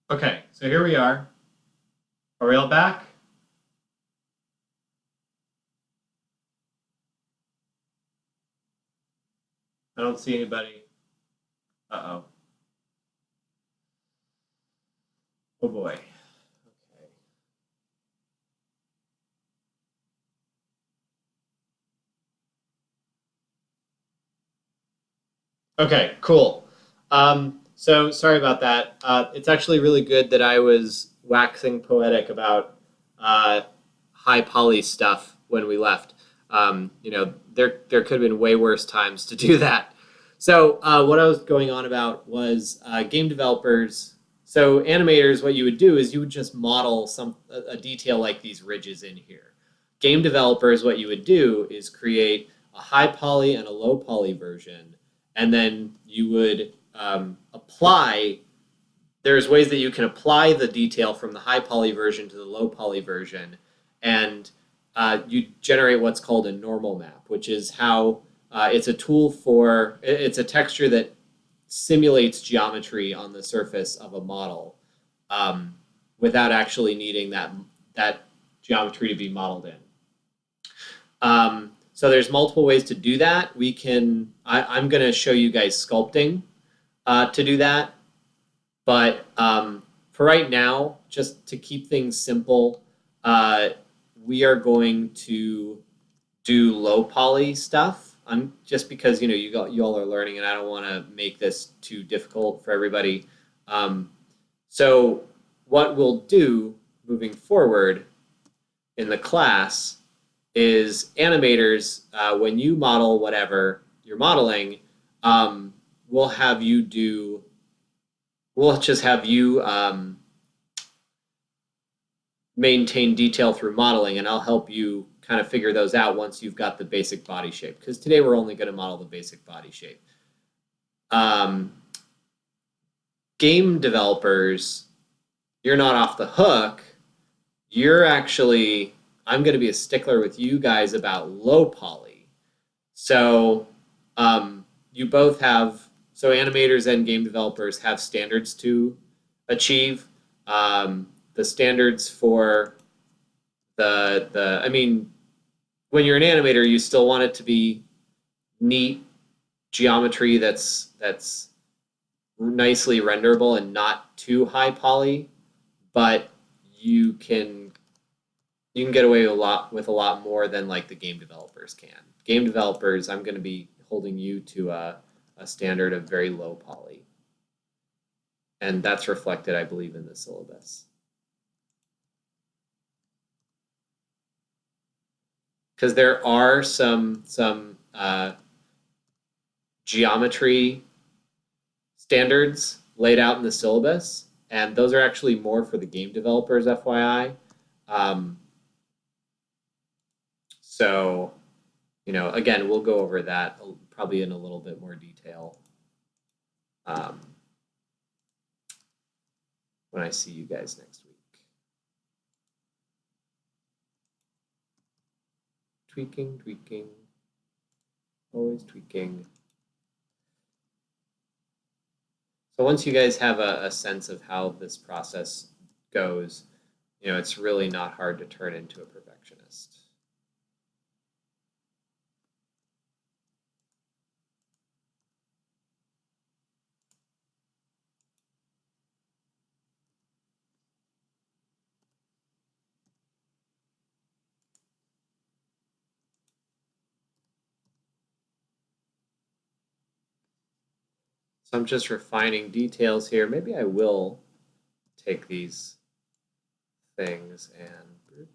Okay, so here we are. Are we all back? I don't see anybody. Uh-oh. Oh boy. Okay. Okay, cool. So sorry about that. It's actually really good that I was waxing poetic about uh, high poly stuff when we left. There could have been way worse times to do that. So what I was going on about was game developers. So animators, what you would do is you would just model a detail like these ridges in here. Game developers, what you would do is create a high poly and a low poly version, and then you would apply. There's ways that you can apply the detail from the high poly version to the low poly version, and you generate what's called a normal map, which is how it's a tool for it's a texture that simulates geometry on the surface of a model um, without actually needing that geometry to be modeled in. So there's multiple ways to do that. I'm going to show you guys sculpting to do that. But for right now, just to keep things simple, we are going to do low poly stuff. I'm just because you all are learning, and I don't want to make this too difficult for everybody. So what we'll do moving forward in the class is animators, when you model whatever you're modeling, we'll have you do, we'll just have you maintain detail through modeling, and I'll help you kind of figure those out once you've got the basic body shape, because today we're only going to model the basic body shape. Game developers, you're not off the hook. You're actually, I'm going to be a stickler with you guys about low poly. So you both have, so animators and game developers have standards to achieve. The standards for I mean, when you're an animator, you still want it to be neat geometry that's nicely renderable and not too high poly, but you can get away with a lot more than like the game developers can. Game developers, I'm going to be holding you to a standard of very low poly, and that's reflected, I believe, in the syllabus. Because there are some geometry standards laid out in the syllabus, and those are actually more for the game developers, FYI. So, again, we'll go over that probably in a little bit more detail when I see you guys next week. Tweaking, always tweaking. So once you guys have a sense of how this process goes, it's really not hard to turn into a perfectionist. So I'm just refining details here. Maybe I will take these things and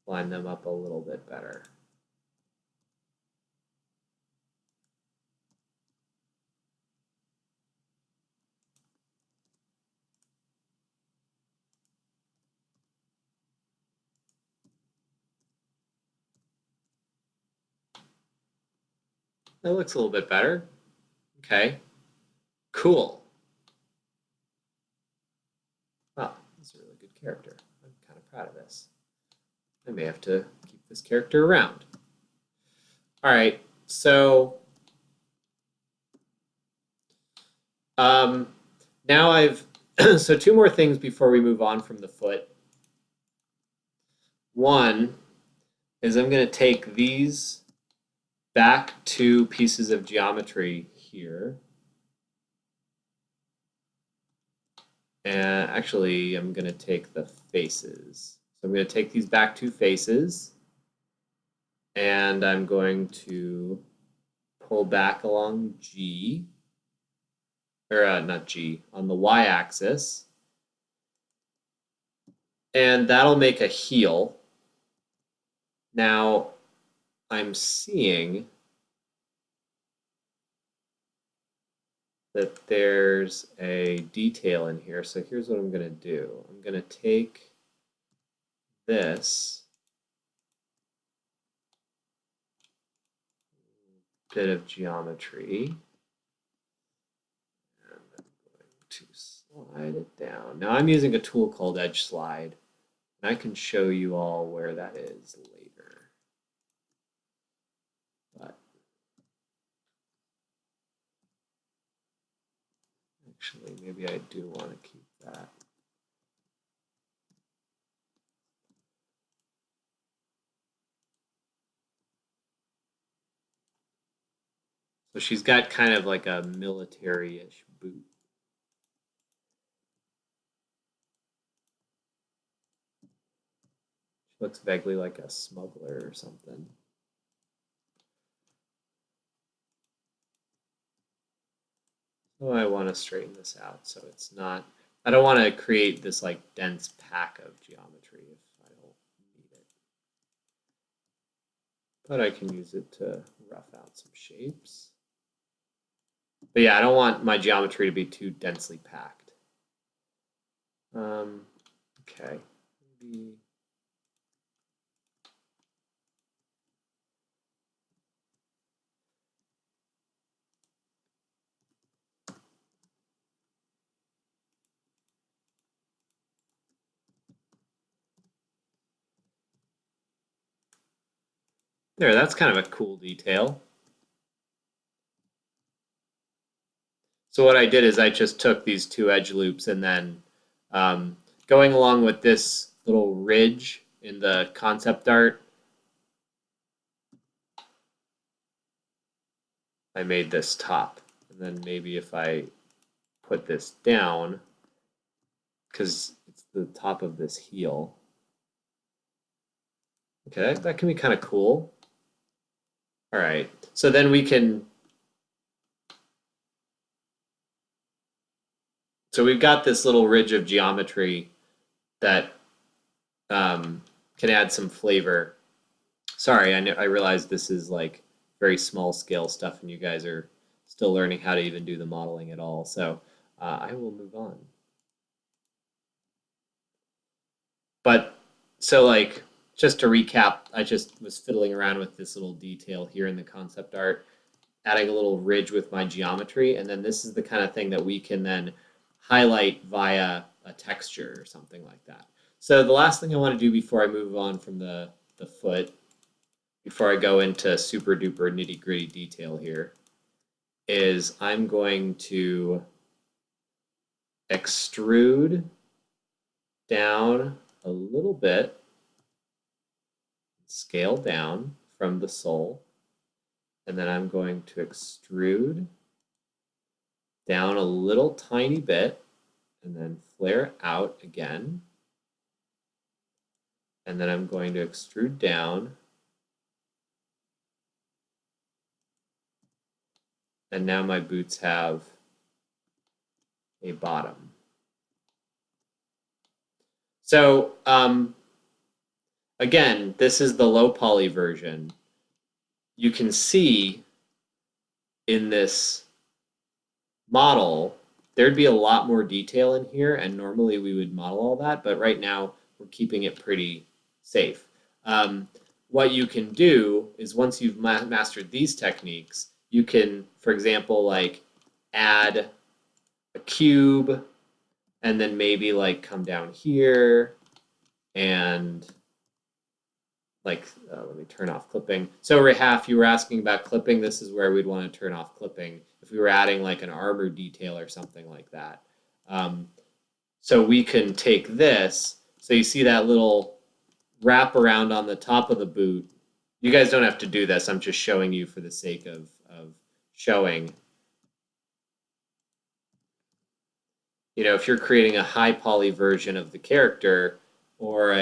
line them up a little bit better. That looks a little bit better. Okay, cool. Wow, this is a really good character. I'm kind of proud of this. I may have to keep this character around. All right, so now I've So two more things before we move on from the foot. One is I'm going to take these back two pieces of geometry here. And actually, I'm going to take the faces. So I'm going to take these back two faces, and I'm going to pull back along G, or not G, on the y-axis. And that'll make a heel. Now, I'm seeing that there's a detail in here. So here's what I'm going to do. I'm going to take this bit of geometry, and I'm going to slide it down. Now I'm using a tool called Edge Slide, and I can show you all where that is later. But actually, maybe I do want to keep that. So she's got kind of like a military-ish boot. She looks vaguely like a smuggler or something. So I want to straighten this out so it's not, I don't want to create this like dense pack of geometry if I don't need it. But I can use it to rough out some shapes. But yeah, I don't want my geometry to be too densely packed. Okay, maybe. There, that's kind of a cool detail. So what I did is I just took these two edge loops and then going along with this little ridge in the concept art, I made this top. And then maybe if I put this down, because it's the top of this heel. Okay, that can be kind of cool. All right, so then we can, so we've got this little ridge of geometry that can add some flavor. Sorry, I realize this is like very small scale stuff and you guys are still learning how to even do the modeling at all. So I will move on. But so like, just to recap, I just was fiddling around with this little detail here in the concept art, adding a little ridge with my geometry. And then this is the kind of thing that we can then highlight via a texture or something like that. So the last thing I want to do before I move on from the foot, before I go into super duper nitty gritty detail here, is I'm going to extrude down a little bit, scale down from the sole, and then I'm going to extrude down a little tiny bit, and then flare out again. And then I'm going to extrude down. And now my boots have a bottom. So again, this is the low poly version. You can see in this model, there'd be a lot more detail in here, and normally we would model all that, but right now we're keeping it pretty safe. What you can do is once you've mastered these techniques, you can, for example, like add a cube and then maybe like come down here and like, let me turn off clipping. So Rahaf, you were asking about clipping. This is where we'd want to turn off clipping if we were adding like an armor detail or something like that. So we can take this. So you see that little wrap around on the top of the boot. You guys don't have to do this. I'm just showing you for the sake of showing. You know, if you're creating a high poly version of the character or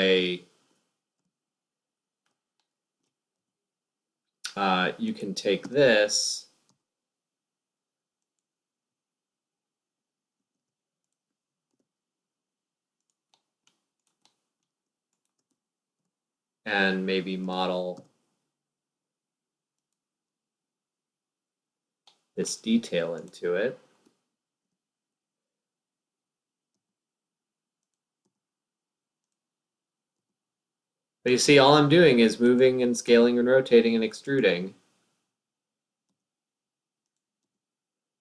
you can take this and maybe model this detail into it. But you see, all I'm doing is moving and scaling and rotating and extruding.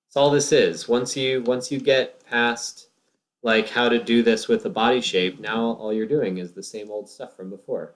That's all this is. Once you get past like how to do this with the body shape, now all you're doing is the same old stuff from before.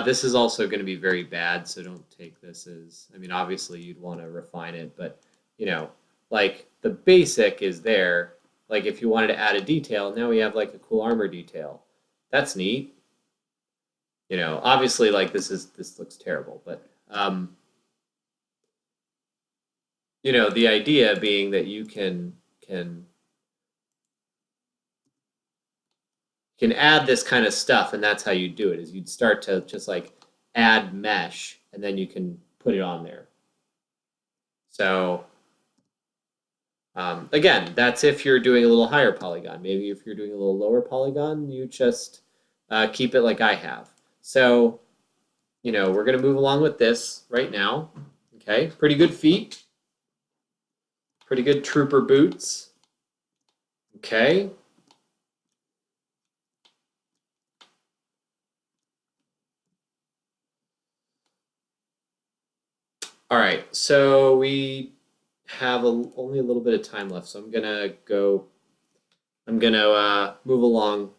This is also going to be very bad, so don't take this as, I mean, obviously you'd want to refine it, but you know, like the basic is there. Like if you wanted to add a detail, now we have like a cool armor detail. That's neat. You know, obviously like this looks terrible, but you know, the idea being that you can add this kind of stuff, and that's how you do it, is you'd start to just like add mesh, and then you can put it on there. So again, that's if you're doing a little higher polygon. Maybe if you're doing a little lower polygon, you just keep it like I have. So, you know, we're going to move along with this right now. Okay, pretty good feet. Pretty good trooper boots. Okay. All right, so we have only a little bit of time left, so I'm gonna move along.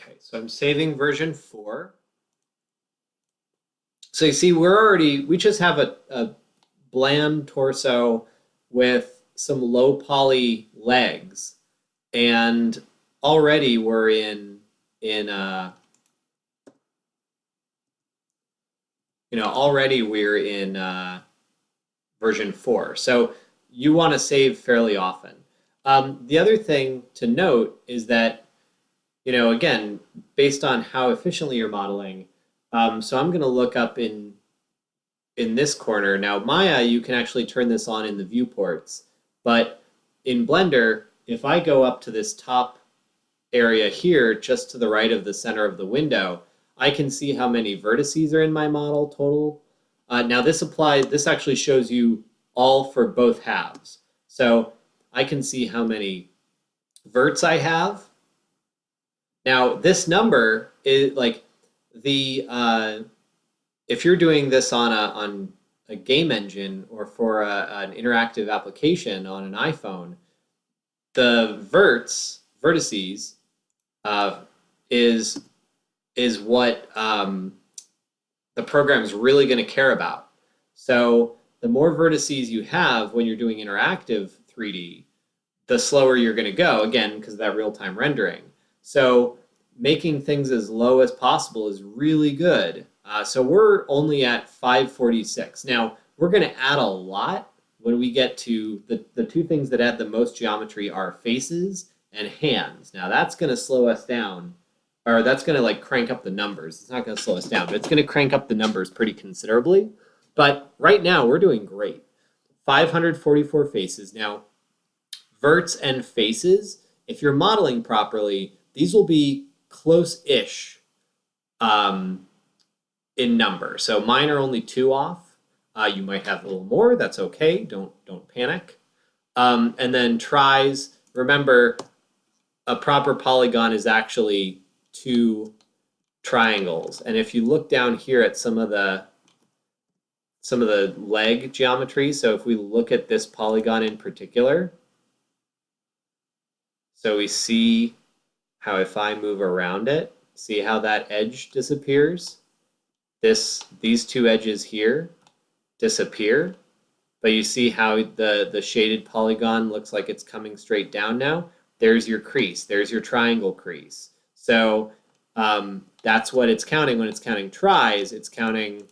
Okay, so I'm saving version 4. So you see, we just have a bland torso with some low poly legs, and already we're in you know, already we're in version 4. So you want to save fairly often. The other thing to note is that, you know, again, based on how efficiently you're modeling, so I'm going to look up in this corner. Now, Maya, you can actually turn this on in the viewports, but in Blender, if I go up to this top area here, just to the right of the center of the window, I can see how many vertices are in my model total. Now this actually shows you all for both halves. So I can see how many verts I have. Now this number is like if you're doing this on a game engine or for an interactive application on an iPhone, the vertices is what the program's really going to care about. So the more vertices you have when you're doing interactive 3D, the slower you're going to go, again, because of that real-time rendering. So making things as low as possible is really good. So we're only at 546. Now, we're going to add a lot when we get to the two things that add the most geometry are faces and hands. Now, that's going to slow us down, or that's going to like crank up the numbers. It's not going to slow us down, but it's going to crank up the numbers pretty considerably. But right now, we're doing great. 544 faces. Now, verts and faces, if you're modeling properly, these will be close-ish in number. So mine are only 2 off. You might have a little more. That's okay. Don't panic. And then tries. Remember, a proper polygon is actually 2 triangles. And if you look down here at some of the leg geometry, so if we look at this polygon in particular, so we see how if I move around it, see how that edge disappears? These 2 edges here disappear, but you see how the shaded polygon looks like it's coming straight down now? There's your crease, there's your triangle crease. So that's what it's counting when it's counting tries. It's counting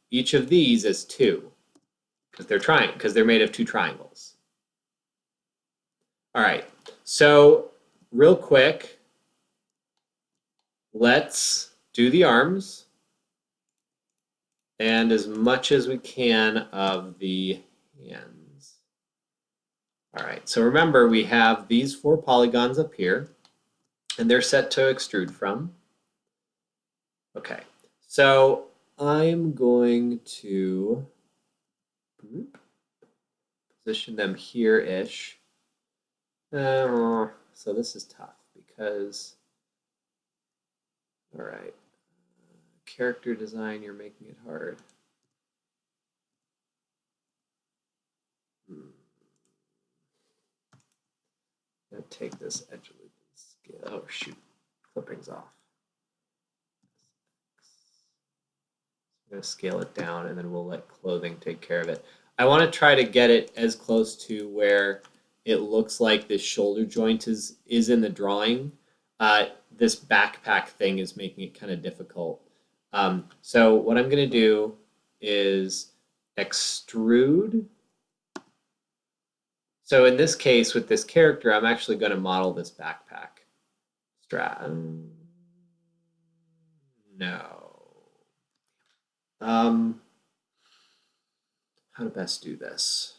each of these as 2 because they're made of 2 triangles. All right, so real quick, let's do the arms and as much as we can of the hands. All right, so remember we have these 4 polygons up here and they're set to extrude from. Okay, so I'm going to position them here-ish. So this is tough because, all right, character design, you're making it hard. I'm gonna take this edge loop and scale. Oh shoot, clipping's off. I'm gonna scale it down and then we'll let clothing take care of it. I want to try to get it as close to where it looks like this shoulder joint is in the drawing. This backpack thing is making it kind of difficult. So what I'm going to do is extrude. So in this case, with this character, I'm actually going to model this backpack strap. No. How to best do this?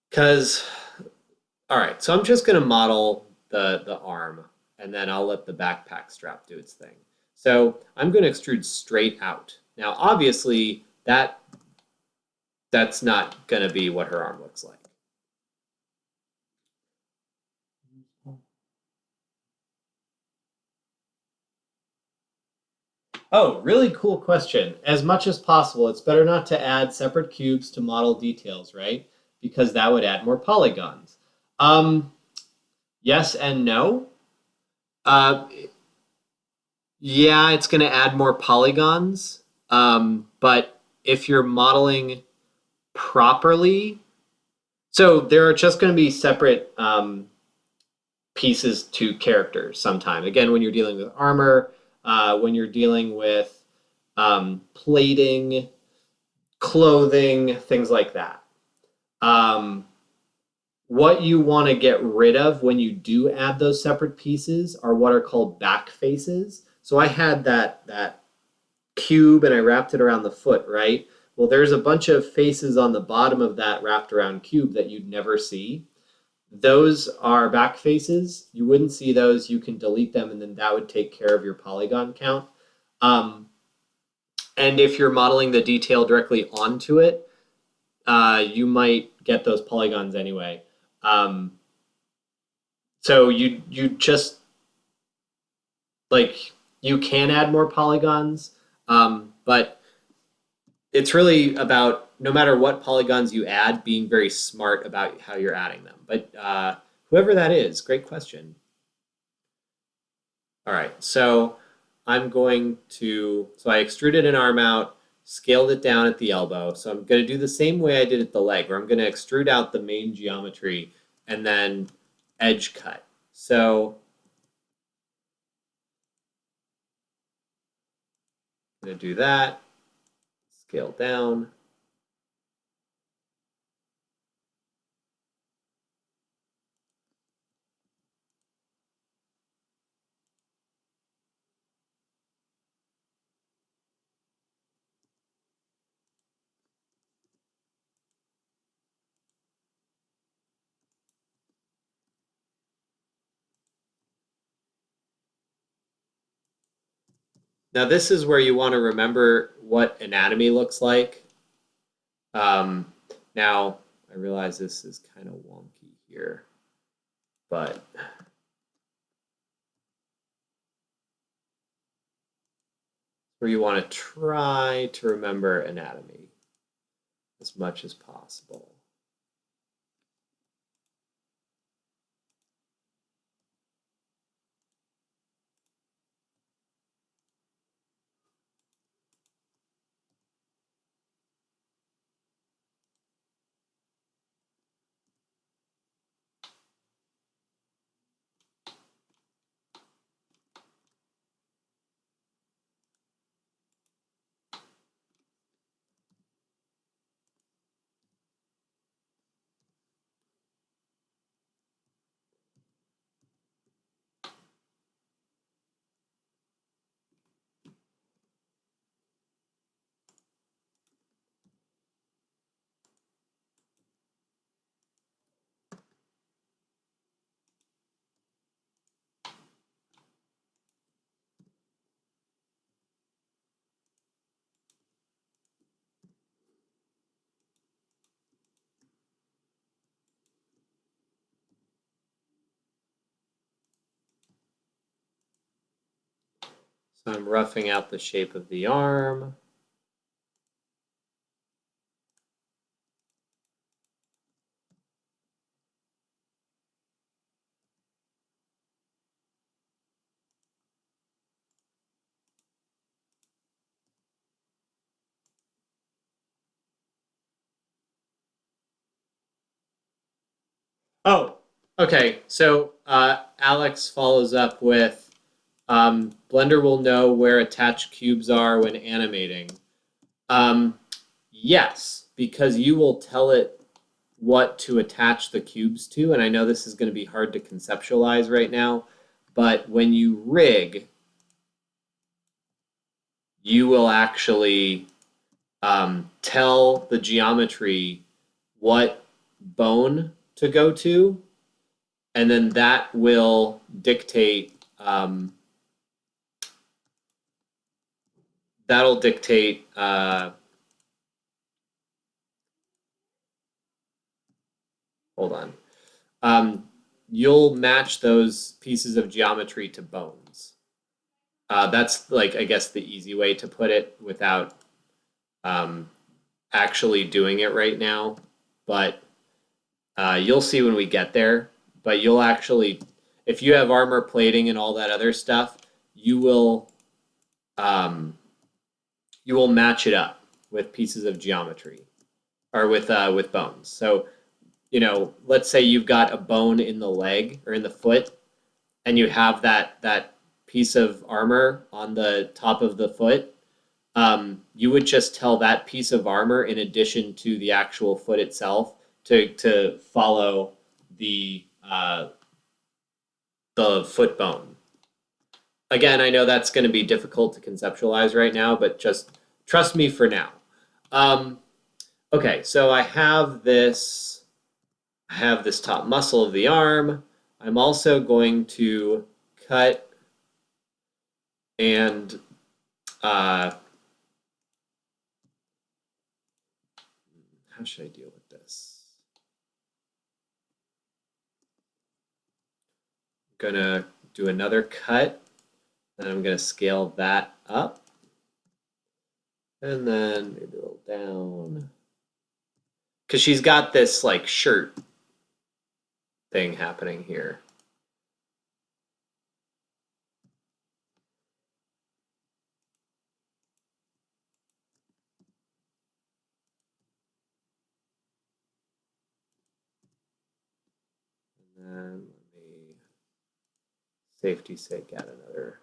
Because, all right, so I'm just going to model the arm, and then I'll let the backpack strap do its thing. So I'm going to extrude straight out. Now, obviously, that's not going to be what her arm looks like. Oh, really cool question. As much as possible, it's better not to add separate cubes to model details, right? Because that would add more polygons. Yes and no. Yeah, it's going to add more polygons, but if you're modeling properly, so there are just going to be separate pieces to characters sometimes. Again, when you're dealing with armor, when you're dealing with plating, clothing, things like that. What you want to get rid of when you do add those separate pieces are what are called back faces. So I had that cube and I wrapped it around the foot, right? Well, there's a bunch of faces on the bottom of that wrapped around cube that you'd never see. Those are back faces. You wouldn't see those. You can delete them, and then that would take care of your polygon count. And if you're modeling the detail directly onto it, you might get those polygons anyway. So you just, like, you can add more polygons, but it's really about, no matter what polygons you add, being very smart about how you're adding them. But whoever that is, great question. All right, so I'm going to, so I extruded an arm out, scaled it down at the elbow. So I'm going to do the same way I did at the leg, where I'm going to extrude out the main geometry and then edge cut. So I'm going to do that, scale down. Now this is where you want to remember what anatomy looks like. Um, Now I realize this is kind of wonky here, but where you want to try to remember anatomy as much as possible. So I'm roughing out the shape of the arm. Oh, okay. So Alex follows up with Blender will know where attached cubes are when animating. Um, yes, because you will tell it what to attach the cubes to. And I know this is going to be hard to conceptualize right now, but when you rig, you will actually tell the geometry what bone to go to, and then that will dictate that'll dictate hold on. You'll match those pieces of geometry to bones. That's like, I guess, the easy way to put it without um, actually doing it right now. But you'll see when we get there. But you'll actually, if you have armor plating and all that other stuff, um, you will match it up with pieces of geometry or with bones. So let's say you've got a bone in the leg or in the foot, and you have that piece of armor on the top of the foot. You would just tell that piece of armor in addition to the actual foot itself to follow the foot bone. Again, I know that's going to be difficult to conceptualize right now, but just trust me for now. Um, okay, so I have this top muscle of the arm. I'm also going to cut and how should I deal with this? I'm gonna do another cut, and I'm gonna scale that up, and then maybe a little down, because she's got this like shirt thing happening here. And then let me, safety's sake, add another.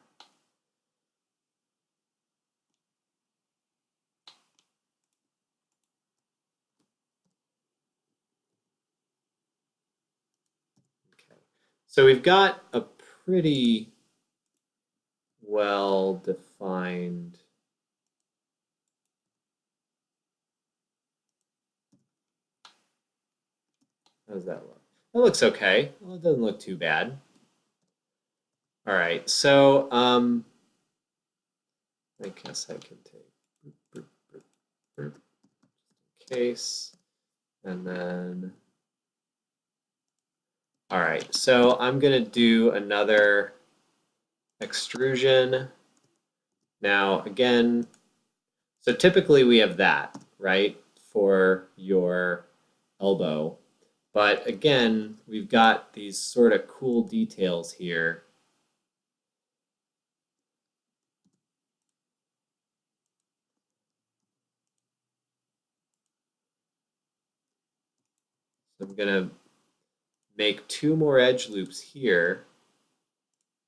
Okay, so we've got a pretty well defined. How does that look? That looks okay. Well, it doesn't look too bad. All right, so I guess I can take case, and then, all right, so I'm gonna do another extrusion. Now, again, so typically we have that, right, for your elbow. But again, we've got these sort of cool details here. So I'm gonna make 2 more edge loops here.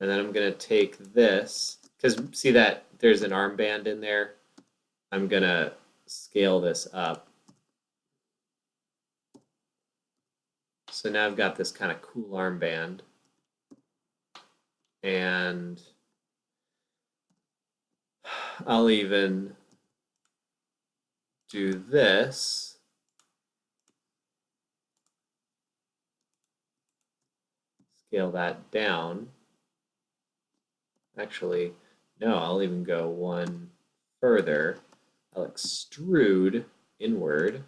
And then I'm gonna take this, because see that there's an armband in there? I'm gonna scale this up. So now I've got this kind of cool armband. And I'll even do this. Scale that down. Actually, no, I'll even go one further. I'll extrude inward.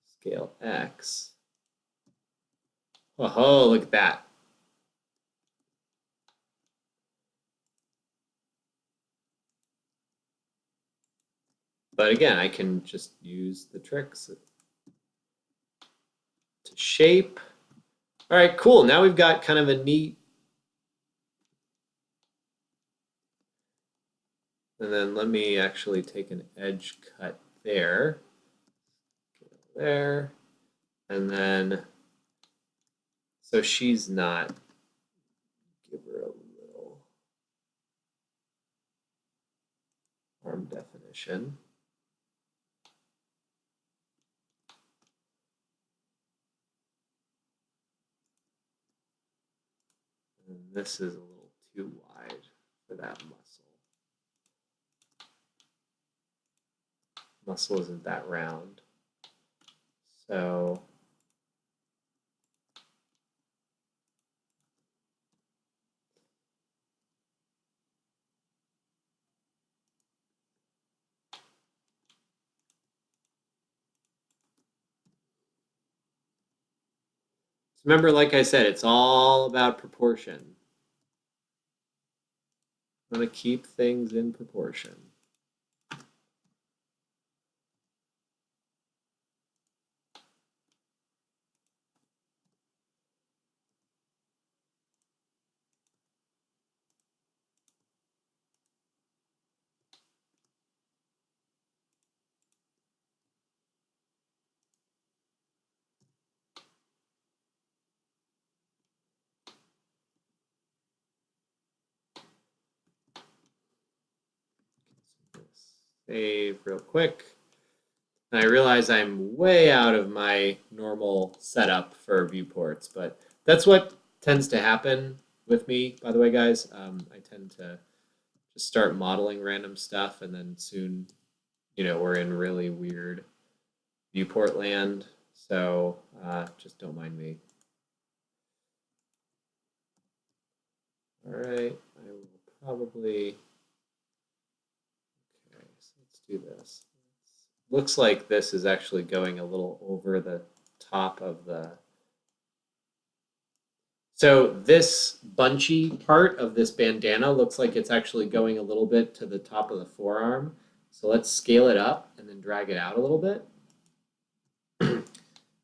Scale X. Oh, look at that. But again, I can just use the tricks to shape. All right, cool. Now we've got kind of a neat. And then let me actually take an edge cut there. There. And then, so she's not, give her a little arm definition. And this is a little too wide for that muscle. Muscle isn't that round. So remember, like I said, it's all about proportion. I'm going to keep things in proportion. Save real quick. And I realize I'm way out of my normal setup for viewports, but that's what tends to happen with me, by the way, guys. I tend to just start modeling random stuff, and then soon, we're in really weird viewport land. So just don't mind me. All right, I will probably, okay, so let's do this. Looks like this is actually going a little over the top of the, so this bunchy part of this bandana looks like it's actually going a little bit to the top of the forearm. So let's scale it up and then drag it out a little bit.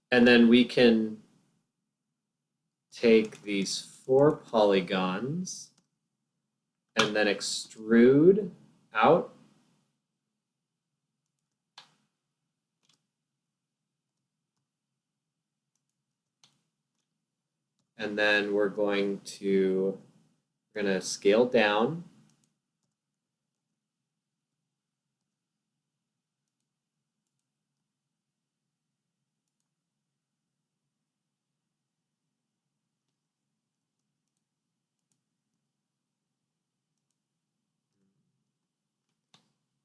And then we can take these 4 polygons and then extrude out. And then we're going to scale down.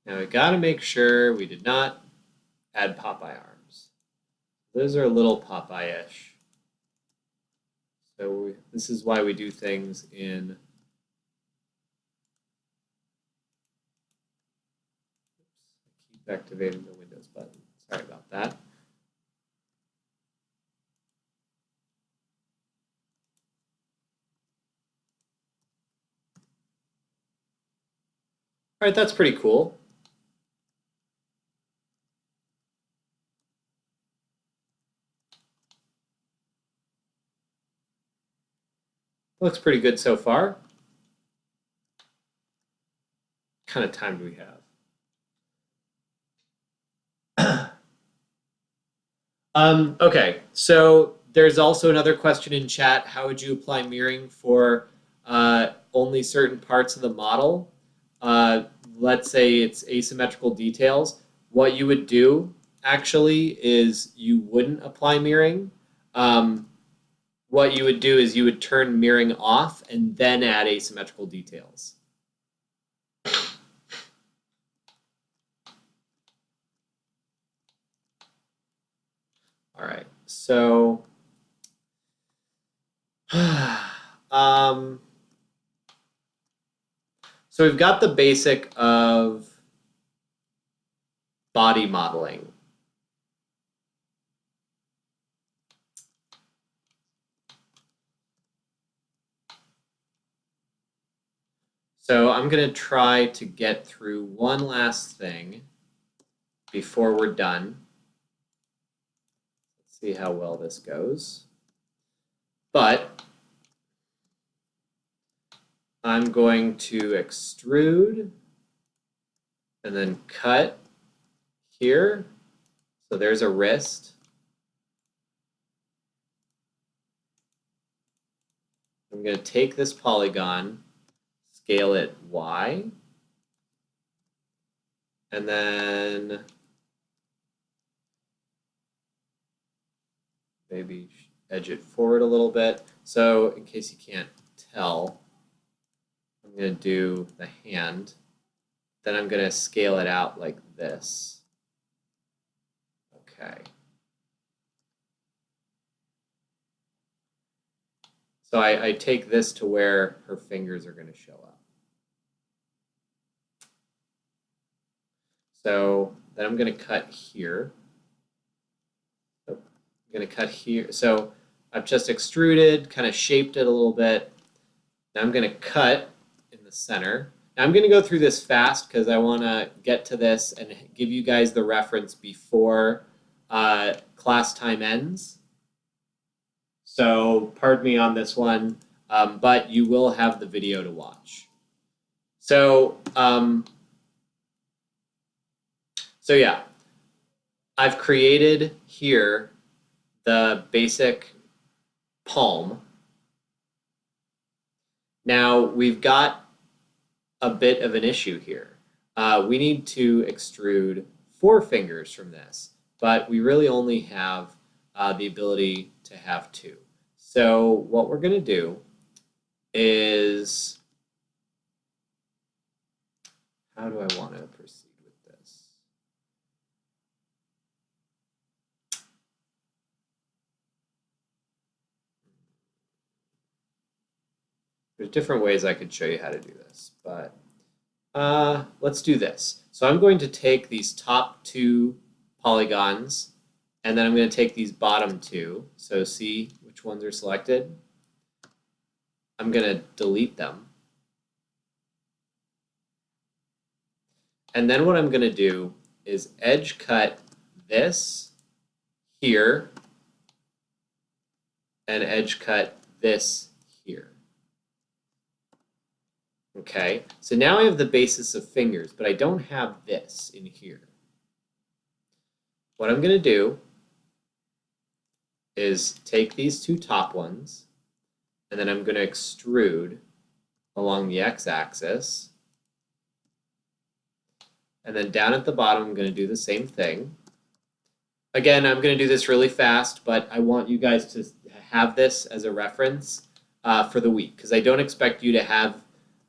Now we got to make sure we did not add Popeye arms. Those are a little Popeye-ish. So this is why we do things in activating the Windows button. Sorry about that. All right, that's pretty cool. Looks pretty good so far. What kind of time do we have? Okay, so there's also another question in chat. How would you apply mirroring for only certain parts of the model? Let's say it's asymmetrical details. What you would do actually is you wouldn't apply mirroring. What you would do is you would turn mirroring off and then add asymmetrical details. All right, so so we've got the basic of body modeling. So I'm going to try to get through one last thing before we're done. Let's see how well this goes. But I'm going to extrude and then cut here. So there's a wrist. I'm going to take this polygon, scale it Y, and then maybe edge it forward a little bit. So in case you can't tell, I'm going to do the hand. Then I'm going to scale it out like this. Okay. So I take this to where her fingers are going to show up. So then I'm going to cut here. I'm going to cut here. So I've just extruded, kind of shaped it a little bit. Now I'm going to cut in the center. Now I'm going to go through this fast because I want to get to this and give you guys the reference before class time ends. So pardon me on this one, but you will have the video to watch. So yeah, I've created here the basic palm. Now we've got a bit of an issue here. We need to extrude 4 fingers from this, but we really only have the ability to have 2. So what we're going to do is, how do I want to proceed with this? There's different ways I could show you how to do this, but let's do this. So I'm going to take these top 2 polygons, and then I'm going to take these bottom 2. So see which ones are selected. I'm going to delete them. And then what I'm going to do is edge cut this here and edge cut this here. Okay, so now I have the basis of fingers, but I don't have this in here. What I'm going to do is take these 2 top ones, and then I'm going to extrude along the x-axis. And then down at the bottom, I'm going to do the same thing. Again, I'm going to do this really fast, but I want you guys to have this as a reference for the week, because I don't expect you to have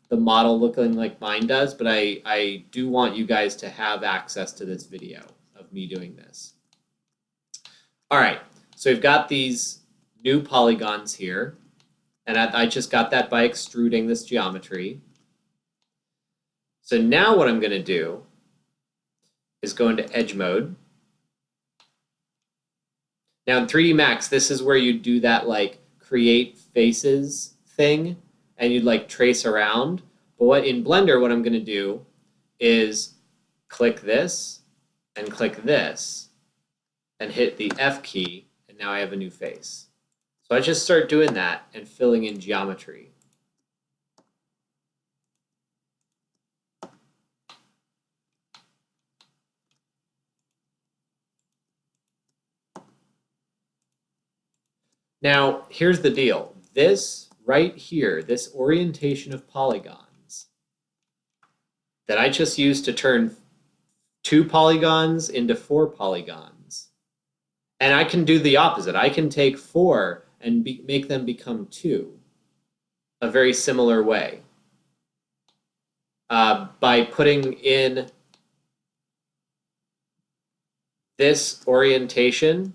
the model looking like mine does, but I do want you guys to have access to this video of me doing this. All right, so we've got these new polygons here, and I just got that by extruding this geometry. So now what I'm going to do is go into edge mode. Now in 3D Max, this is where you do that like create faces thing and you'd like trace around. But what in Blender, what I'm going to do is click this and click this and hit the F key, and now I have a new face. So I just start doing that and filling in geometry. Now, here's the deal. This right here, this orientation of polygons that I just used to turn 2 polygons into 4 polygons. And I can do the opposite. I can take 4 and make them become 2 a very similar way by putting in this orientation.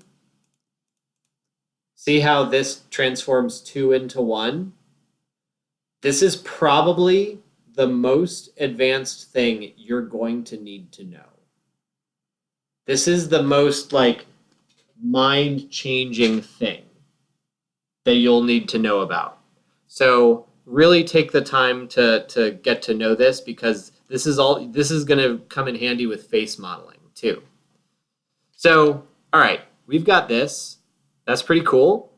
See how this transforms 2 into 1? This is probably the most advanced thing you're going to need to know. This is the most like mind-changing thing that you'll need to know about. So really take the time to get to know this, because this is going to come in handy with face modeling too. So, all right, we've got this. That's pretty cool.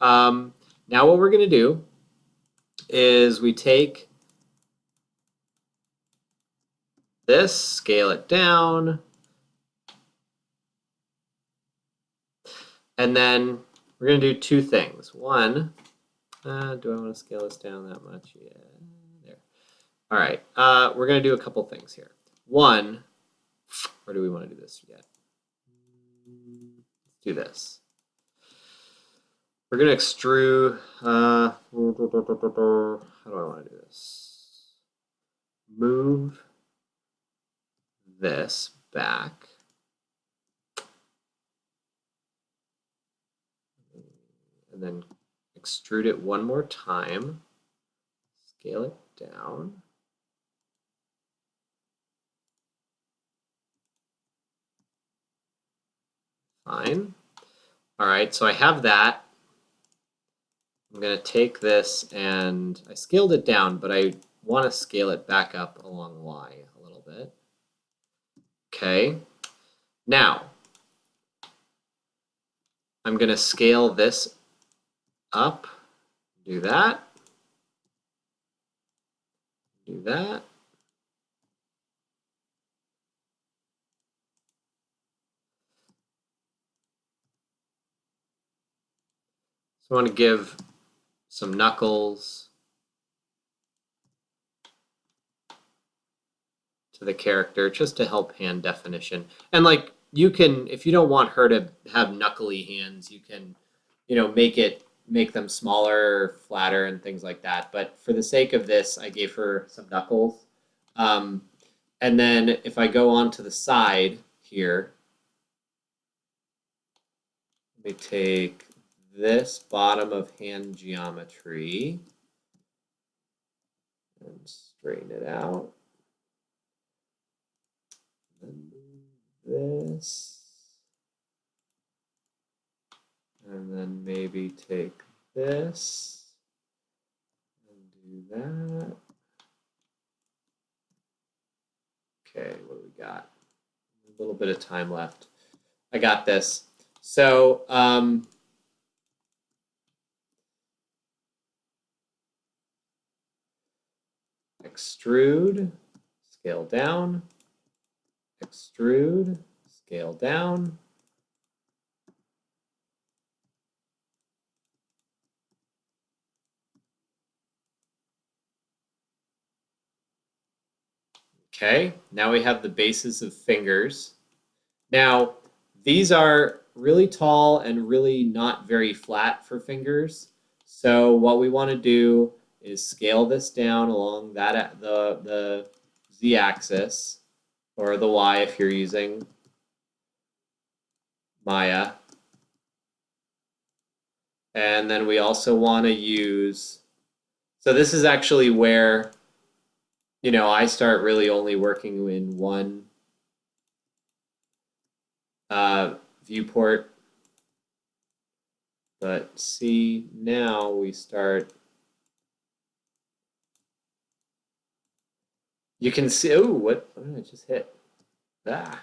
Now what we're going to do is we take this, scale it down, and then we're going to do 2 things. One, do I want to scale this down that much? Yeah, there. All right, we're going to do a couple things here. One, where do we want to do this yet? Let's do this. We're going to extrude, how do I want to do this? Move this back. And then extrude it one more time. Scale it down. Fine. All right, so I have that. I'm going to take this, and I scaled it down, but I want to scale it back up along Y a little bit. Okay. Now, I'm going to scale this up. Do that. Do that. So I want to give some knuckles to the character just to help hand definition. And like you can, if you don't want her to have knuckly hands, you can, make them smaller, flatter, and things like that. But for the sake of this, I gave her some knuckles. And then if I go on to the side here, let me take this bottom of hand geometry and straighten it out. And move this. And then maybe take this and do that. Okay, what do we got? A little bit of time left. I got this. So, extrude, scale down, extrude, scale down. Okay, now we have the bases of fingers. Now, these are really tall and really not very flat for fingers. So what we want to do is scale this down along that the z-axis, or the y if you're using Maya. And then we also want to use, so this is actually where, I start really only working in one viewport. But see, now we start. You can see, oh, what did I just hit? Ah.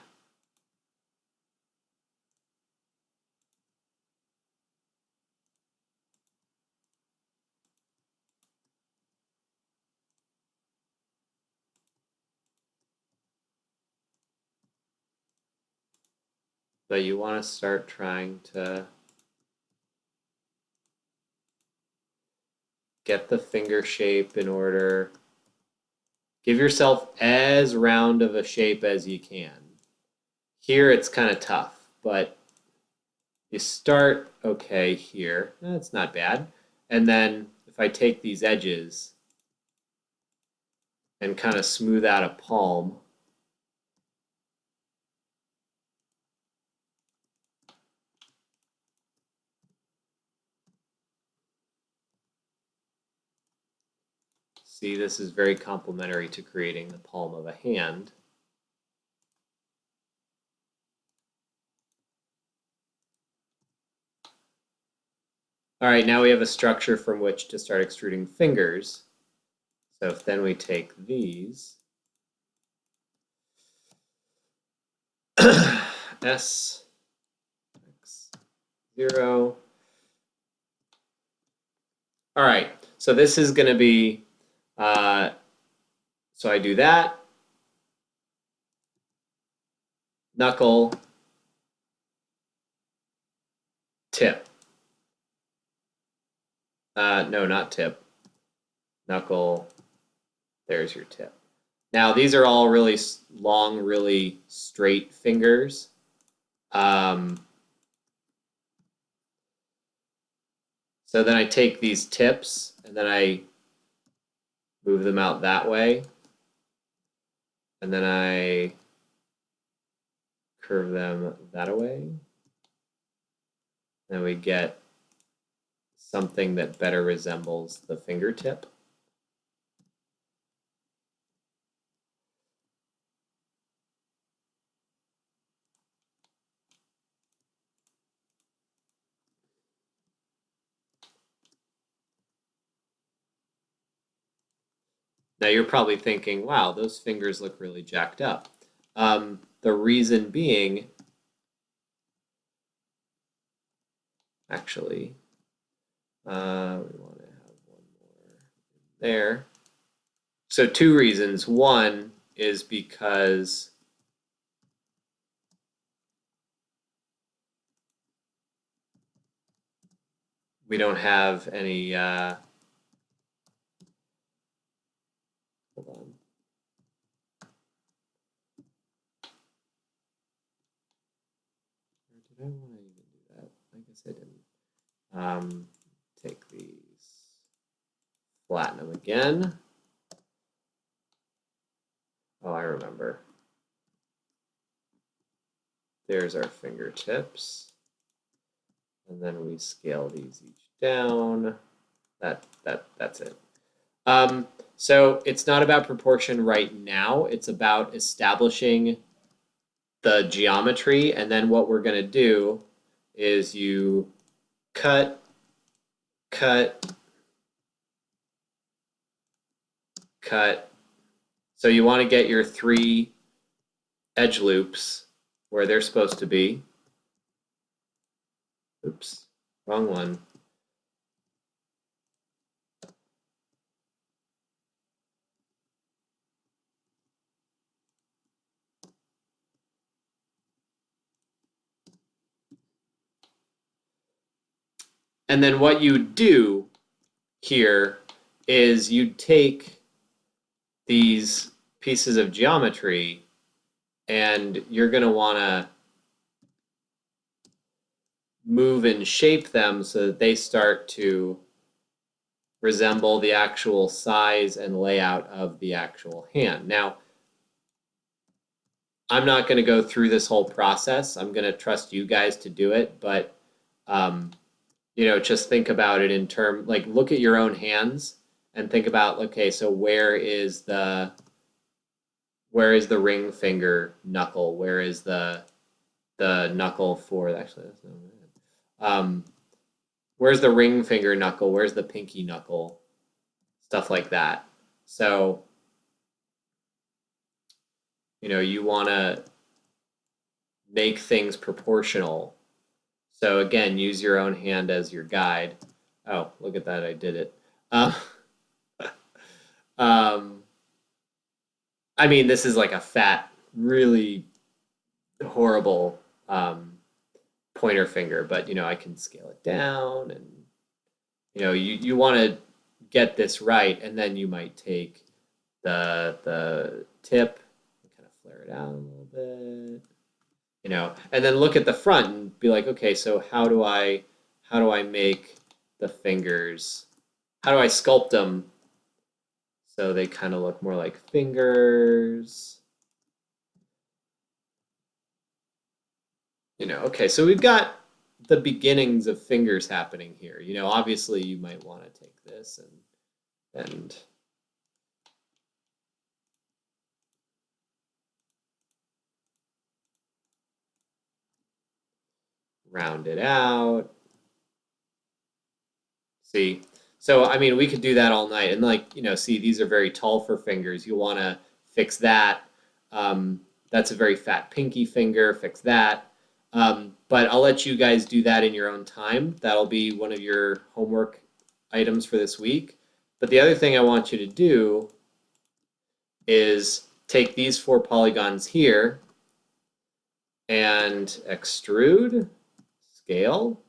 But you want to start trying to get the finger shape in order. Give yourself as round of a shape as you can. Here it's kind of tough, but you start okay here. That's not bad. And then if I take these edges and kind of smooth out a palm, see, this is very complementary to creating the palm of a hand. All right, now we have a structure from which to start extruding fingers. So if then we take these, S, X, 0. All right, so this is going to be, so I do that, knuckle, tip. No, not tip. Knuckle, there's your tip. Now, these are all really long, really straight fingers. So then I take these tips and then I move them out that way. And then I curve them that way. Then we get something that better resembles the fingertip. Now you're probably thinking, wow, those fingers look really jacked up. The reason being, actually, we want to have one more there. So two reasons. One is because we don't have any, hold on. Or did I want to even do that? I guess I didn't. Take these, flatten them again. Oh, I remember. There's our fingertips. And then we scale these each down. That's it. So it's not about proportion right now. It's about establishing the geometry. And then what we're going to do is you cut, cut, cut. So you want to get your 3 edge loops where they're supposed to be. Oops, wrong one. And then what you do here is you take these pieces of geometry and you're going to want to move and shape them so that they start to resemble the actual size and layout of the actual hand. Now, I'm not going to go through this whole process. I'm going to trust you guys to do it, but you know, just think about it in terms, like look at your own hands and think about, okay, so where is the ring finger knuckle? Where is the the knuckle for actually that's not bad. Where's the ring finger knuckle? Where's the pinky knuckle? Stuff like that. So, you want to make things proportional. So again, use your own hand as your guide. Oh, look at that, I did it. Um, I mean, this is like a fat, really horrible pointer finger, but I can scale it down, and you want to get this right, and then you might take the tip and kind of flare it out a little bit, and then look at the front and be like, okay, so how do I make the fingers? How do I sculpt them so they kind of look more like fingers? Okay, so we've got the beginnings of fingers happening here. Obviously you might want to take this and round it out. See? So, I mean, we could do that all night. And see, these are very tall for fingers. You want to fix that. That's a very fat pinky finger. Fix that. But I'll let you guys do that in your own time. That'll be one of your homework items for this week. But the other thing I want you to do is take these 4 polygons here and extrude, scale.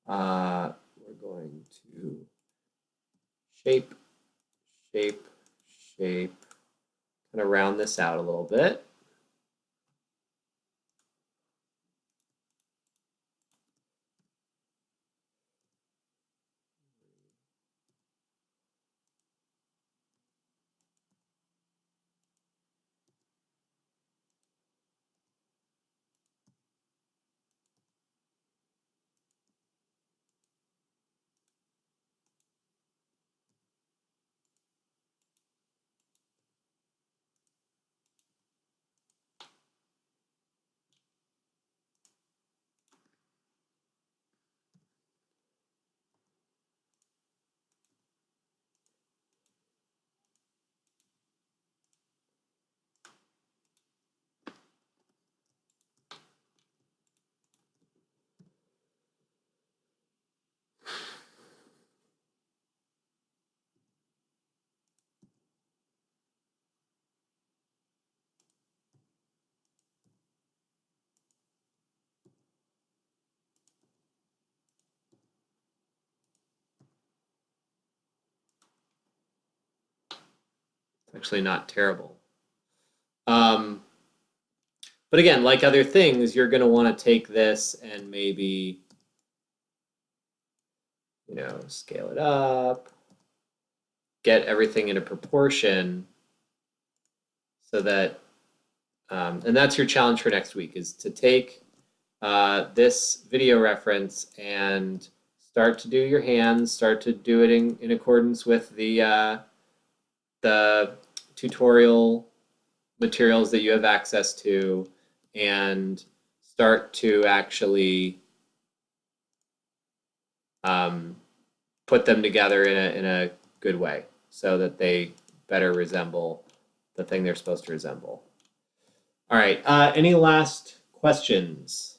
We're going to shape, shape, shape, kind of round this out a little bit. It's actually not terrible. But again, like other things, you're going to want to take this and maybe, scale it up, get everything in a proportion so that, and that's your challenge for next week, is to take this video reference and start to do your hands, start to do it in accordance with the tutorial materials that you have access to, and start to actually put them together in a good way so that they better resemble the thing they're supposed to resemble. All right, any last questions?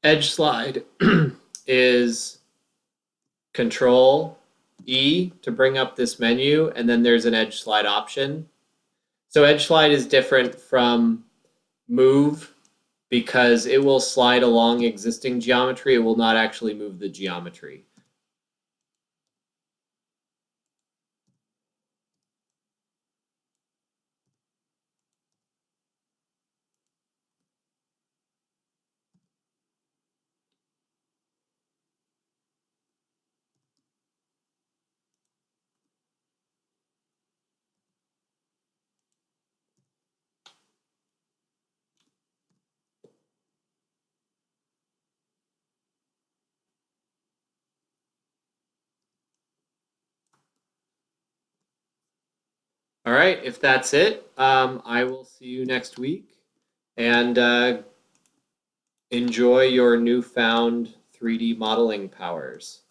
Edge slide is Control E to bring up this menu, and then there's an edge slide option. So edge slide is different from move because it will slide along existing geometry. It will not actually move the geometry. All right, if that's it, I will see you next week, and enjoy your newfound 3D modeling powers.